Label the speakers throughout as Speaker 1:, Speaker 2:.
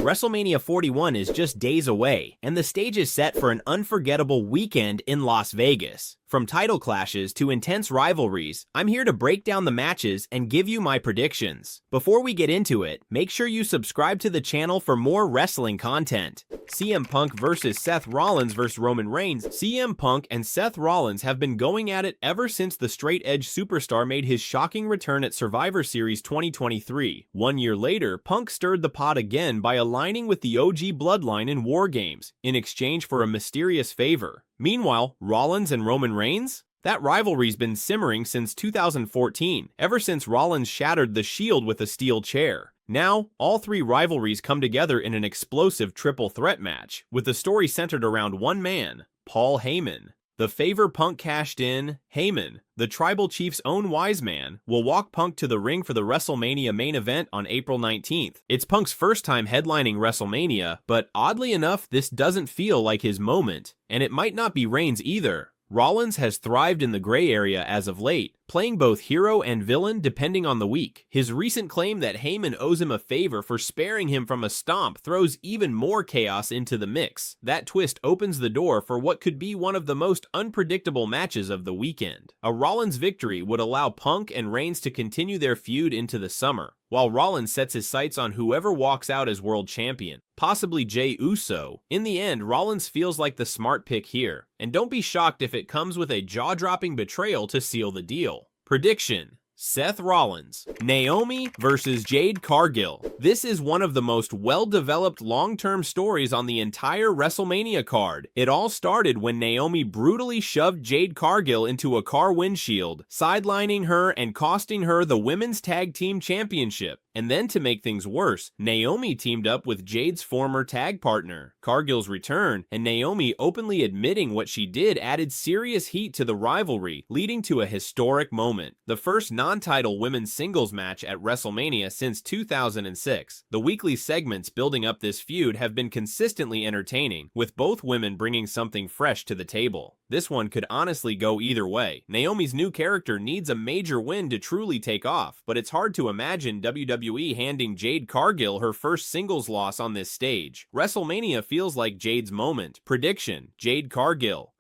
Speaker 1: WrestleMania 41 is just days away, and the stage is set for an unforgettable weekend in Las Vegas. From title clashes to intense rivalries, I'm here to break down the matches and give you my predictions. Before we get into it, make sure you subscribe to the channel for more wrestling content. CM Punk vs. Seth Rollins vs. Roman Reigns. CM Punk and Seth Rollins have been going at it ever since the straight-edge superstar made his shocking return at Survivor Series 2023. 1 year later, Punk stirred the pot again by aligning with the OG bloodline in War Games, in exchange for a mysterious favor. Meanwhile, Rollins and Roman Reigns? That rivalry's been simmering since 2014, ever since Rollins shattered the Shield with a steel chair. Now, all three rivalries come together in an explosive triple threat match, with the story centered around one man, Paul Heyman. The favor Punk cashed in, Heyman, the tribal chief's own wise man, will walk Punk to the ring for the WrestleMania main event on April 19th. It's Punk's first time headlining WrestleMania, but oddly enough, this doesn't feel like his moment, and it might not be Reigns either. Rollins has thrived in the gray area as of late, playing both hero and villain depending on the week. His recent claim that Heyman owes him a favor for sparing him from a stomp throws even more chaos into the mix. That twist opens the door for what could be one of the most unpredictable matches of the weekend. A Rollins victory would allow Punk and Reigns to continue their feud into the summer, while Rollins sets his sights on whoever walks out as world champion, possibly Jey Uso. In the end, Rollins feels like the smart pick here, and don't be shocked if it comes with a jaw-dropping betrayal to seal the deal. Prediction: Seth Rollins. Naomi vs. Jade Cargill. This is one of the most well-developed long-term stories on the entire WrestleMania card. It all started when Naomi brutally shoved Jade Cargill into a car windshield, sidelining her and costing her the Women's Tag Team Championship. And then to make things worse, Naomi teamed up with Jade's former tag partner. Cargill's return, and Naomi openly admitting what she did, added serious heat to the rivalry, leading to a historic moment. The first non-title women's singles match at WrestleMania since 2006. The weekly segments building up this feud have been consistently entertaining, with both women bringing something fresh to the table. This one could honestly go either way. Naomi's new character needs a major win to truly take off, but it's hard to imagine WWE handing Jade Cargill her first singles loss on this stage. WrestleMania feels like Jade's moment. Prediction: Jade Cargill.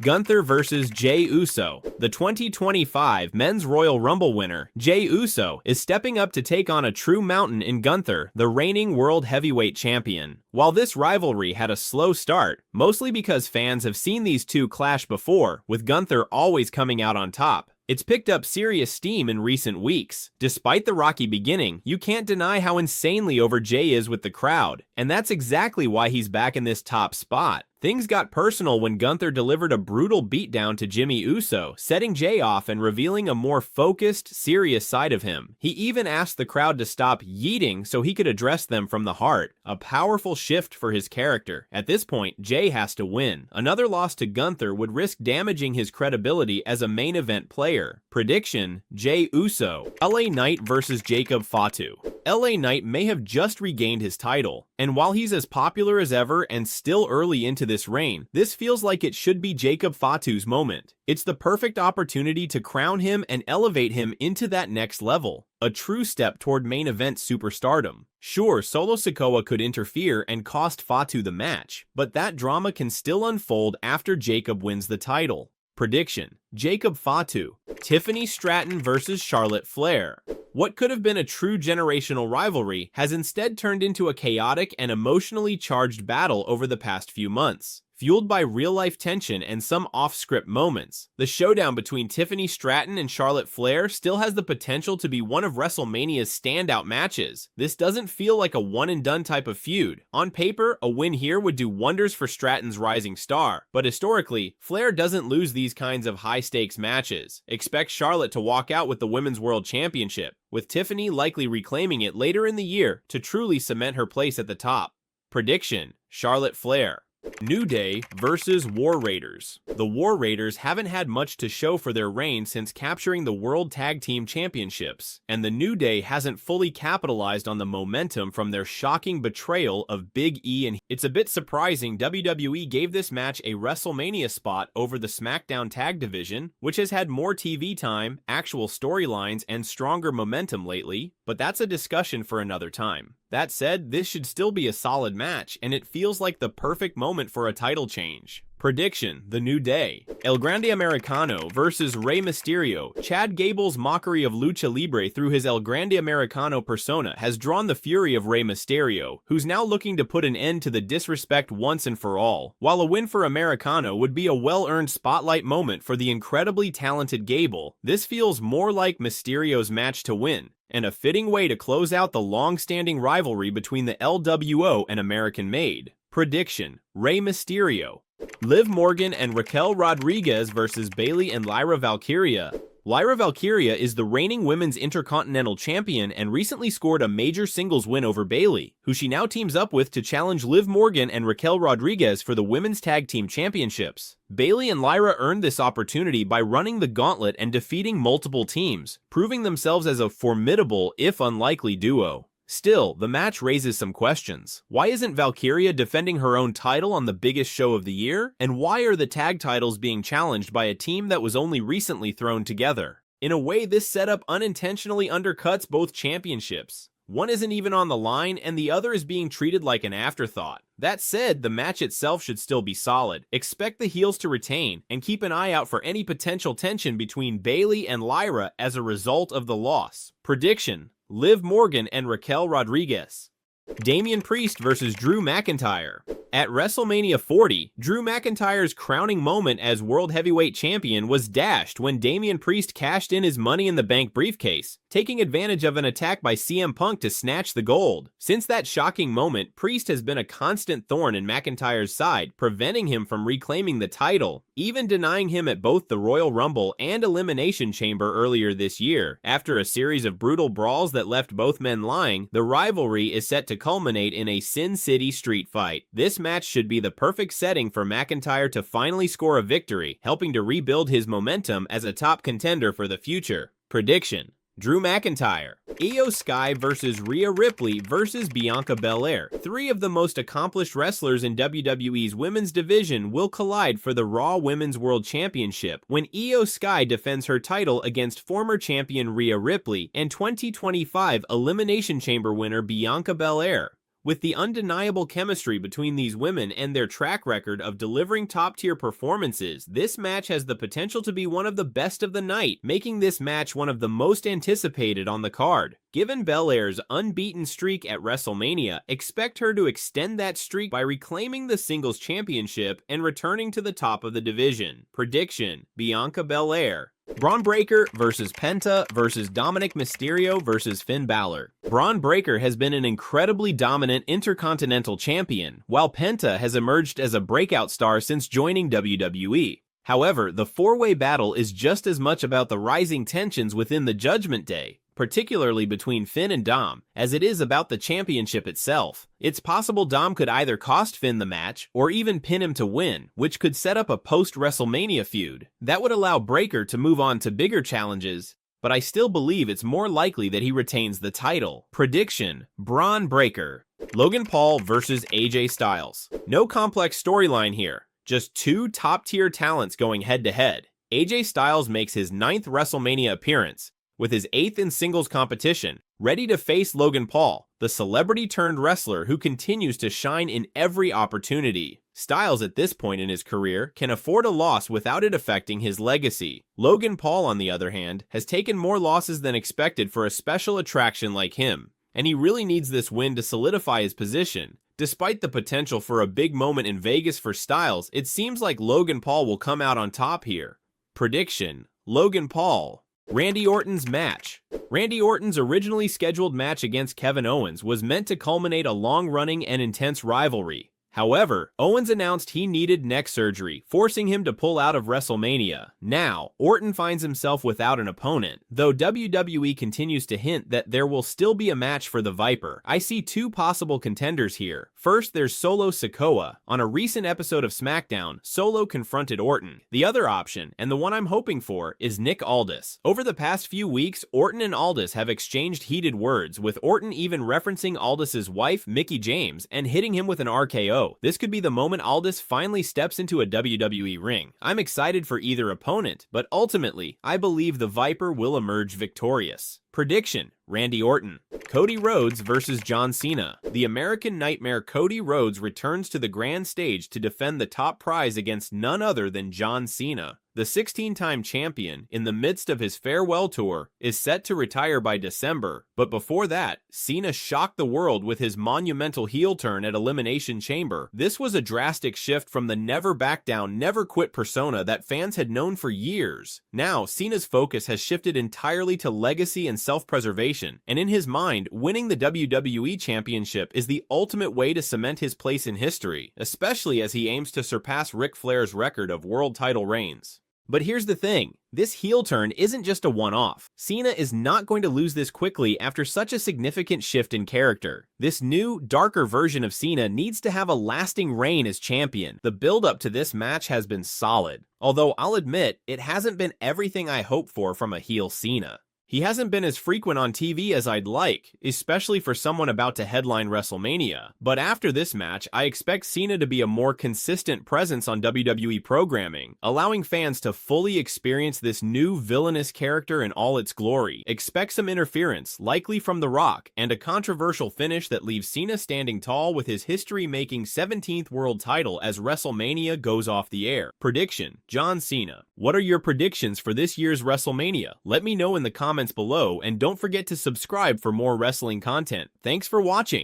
Speaker 1: Gunther vs. Jey Uso. The 2025 Men's Royal Rumble winner, Jey Uso, is stepping up to take on a true mountain in Gunther, the reigning World Heavyweight Champion. While this rivalry had a slow start, mostly because fans have seen these two clash before, with Gunther always coming out on top, it's picked up serious steam in recent weeks. Despite the rocky beginning, you can't deny how insanely over Jey is with the crowd, and that's exactly why he's back in this top spot. Things got personal when Gunther delivered a brutal beatdown to Jimmy Uso, setting Jey off and revealing a more focused, serious side of him. He even asked the crowd to stop yeeting so he could address them from the heart, a powerful shift for his character. At this point, Jey has to win. Another loss to Gunther would risk damaging his credibility as a main event player. Prediction: Jey Uso. LA Knight vs. Jacob Fatu. LA Knight may have just regained his title, and while he's as popular as ever and still early into this reign, this feels like it should be Jacob Fatu's moment. It's the perfect opportunity to crown him and elevate him into that next level, a true step toward main event superstardom. Sure, Solo Sikoa could interfere and cost Fatu the match, but that drama can still unfold after Jacob wins the title. Prediction: Jacob Fatu. Tiffany Stratton vs. Charlotte Flair. What could have been a true generational rivalry has instead turned into a chaotic and emotionally charged battle over the past few months. Fueled by real-life tension and some off-script moments, the showdown between Tiffany Stratton and Charlotte Flair still has the potential to be one of WrestleMania's standout matches. This doesn't feel like a one-and-done type of feud. On paper, a win here would do wonders for Stratton's rising star, but historically, Flair doesn't lose these kinds of high-stakes matches. Expect Charlotte to walk out with the Women's World Championship, with Tiffany likely reclaiming it later in the year to truly cement her place at the top. Prediction: Charlotte Flair. New Day vs. War Raiders. The War Raiders haven't had much to show for their reign since capturing the World Tag Team Championships, and the New Day hasn't fully capitalized on the momentum from their shocking betrayal of Big E, and it's a bit surprising WWE gave this match a WrestleMania spot over the SmackDown Tag Division, which has had more TV time, actual storylines, and stronger momentum lately, but that's a discussion for another time. That said, this should still be a solid match, and it feels like the perfect moment for a title change. Prediction: The New Day. El Grande Americano versus Rey Mysterio. Chad Gable's mockery of Lucha Libre through his El Grande Americano persona has drawn the fury of Rey Mysterio, who's now looking to put an end to the disrespect once and for all. While a win for Americano would be a well-earned spotlight moment for the incredibly talented Gable, this feels more like Mysterio's match to win, and a fitting way to close out the long-standing rivalry between the LWO and American Made. Prediction: Rey Mysterio. Liv Morgan and Raquel Rodriguez versus Bayley and Lyra Valkyria. Lyra Valkyria is the reigning Women's Intercontinental Champion and recently scored a major singles win over Bayley, who she now teams up with to challenge Liv Morgan and Raquel Rodriguez for the Women's Tag Team Championships. Bayley and Lyra earned this opportunity by running the gauntlet and defeating multiple teams, proving themselves as a formidable, if unlikely, duo. Still, the match raises some questions. Why isn't Valkyria defending her own title on the biggest show of the year? And why are the tag titles being challenged by a team that was only recently thrown together? In a way, this setup unintentionally undercuts both championships. One isn't even on the line, and the other is being treated like an afterthought. That said, the match itself should still be solid. Expect the heels to retain, and keep an eye out for any potential tension between Bayley and Lyra as a result of the loss. Prediction: Liv Morgan and Raquel Rodriguez. Damian Priest versus Drew McIntyre. At WrestleMania 40, Drew McIntyre's crowning moment as World Heavyweight Champion was dashed when Damian Priest cashed in his Money in the Bank briefcase, taking advantage of an attack by CM Punk to snatch the gold. Since that shocking moment, Priest has been a constant thorn in McIntyre's side, preventing him from reclaiming the title, even denying him at both the Royal Rumble and Elimination Chamber earlier this year. After a series of brutal brawls that left both men lying, the rivalry is set to culminate in a Sin City street fight. This match should be the perfect setting for McIntyre to finally score a victory, helping to rebuild his momentum as a top contender for the future. Prediction: Drew McIntyre. IYO SKY versus Rhea Ripley versus Bianca Belair. Three of the most accomplished wrestlers in WWE's women's division will collide for the Raw Women's World Championship when IYO SKY defends her title against former champion Rhea Ripley and 2025 Elimination Chamber winner Bianca Belair. With the undeniable chemistry between these women and their track record of delivering top-tier performances, this match has the potential to be one of the best of the night, making this match one of the most anticipated on the card. Given Belair's unbeaten streak at WrestleMania, expect her to extend that streak by reclaiming the singles championship and returning to the top of the division. Prediction: Bianca Belair. Braun Breaker versus Penta versus Dominic Mysterio versus Finn Balor. Braun Breaker has been an incredibly dominant Intercontinental Champion, while Penta has emerged as a breakout star since joining WWE. However, the four-way battle is just as much about the rising tensions within the Judgment Day, particularly between Finn and Dom, as it is about the championship itself. It's possible Dom could either cost Finn the match, or even pin him to win, which could set up a post-WrestleMania feud. That would allow Breaker to move on to bigger challenges, but I still believe it's more likely that he retains the title. Prediction: Braun Breaker. Logan Paul versus AJ Styles. No complex storyline here, just two top-tier talents going head-to-head. AJ Styles makes his 9th WrestleMania appearance, with his 8th in singles competition, ready to face Logan Paul, the celebrity-turned-wrestler who continues to shine in every opportunity. Styles, at this point in his career, can afford a loss without it affecting his legacy. Logan Paul, on the other hand, has taken more losses than expected for a special attraction like him, and he really needs this win to solidify his position. Despite the potential for a big moment in Vegas for Styles, it seems like Logan Paul will come out on top here. Prediction: Logan Paul. Randy Orton's match. Randy Orton's originally scheduled match against Kevin Owens was meant to culminate a long-running and intense rivalry. However, Owens announced he needed neck surgery, forcing him to pull out of WrestleMania. Now, Orton finds himself without an opponent, though WWE continues to hint that there will still be a match for the Viper. I see two possible contenders here. First, there's Solo Sikoa. On a recent episode of SmackDown, Solo confronted Orton. The other option, and the one I'm hoping for, is Nick Aldis. Over the past few weeks, Orton and Aldis have exchanged heated words, with Orton even referencing Aldis's wife, Mickie James, and hitting him with an RKO. go. This could be the moment Aldis finally steps into a WWE ring. I'm excited for either opponent, but ultimately, I believe the Viper will emerge victorious. Prediction: Randy Orton. Cody Rhodes versus John Cena. The American Nightmare Cody Rhodes returns to the grand stage to defend the top prize against none other than John Cena. The 16-time champion, in the midst of his farewell tour, is set to retire by December, but before that, Cena shocked the world with his monumental heel turn at Elimination Chamber. This was a drastic shift from the never back down, never quit persona that fans had known for years. Now, Cena's focus has shifted entirely to legacy and self-preservation, and in his mind, winning the WWE Championship is the ultimate way to cement his place in history, especially as he aims to surpass Ric Flair's record of world title reigns. But here's the thing, this heel turn isn't just a one-off. Cena is not going to lose this quickly after such a significant shift in character. This new, darker version of Cena needs to have a lasting reign as champion. The build-up to this match has been solid, although I'll admit, it hasn't been everything I hoped for from a heel Cena. He hasn't been as frequent on TV as I'd like, especially for someone about to headline WrestleMania. But after this match, I expect Cena to be a more consistent presence on WWE programming, allowing fans to fully experience this new villainous character in all its glory. Expect some interference, likely from The Rock, and a controversial finish that leaves Cena standing tall with his history-making 17th world title as WrestleMania goes off the air. Prediction: John Cena. What are your predictions for this year's WrestleMania? Let me know in the comments below, and don't forget to subscribe for more wrestling content. Thanks for watching.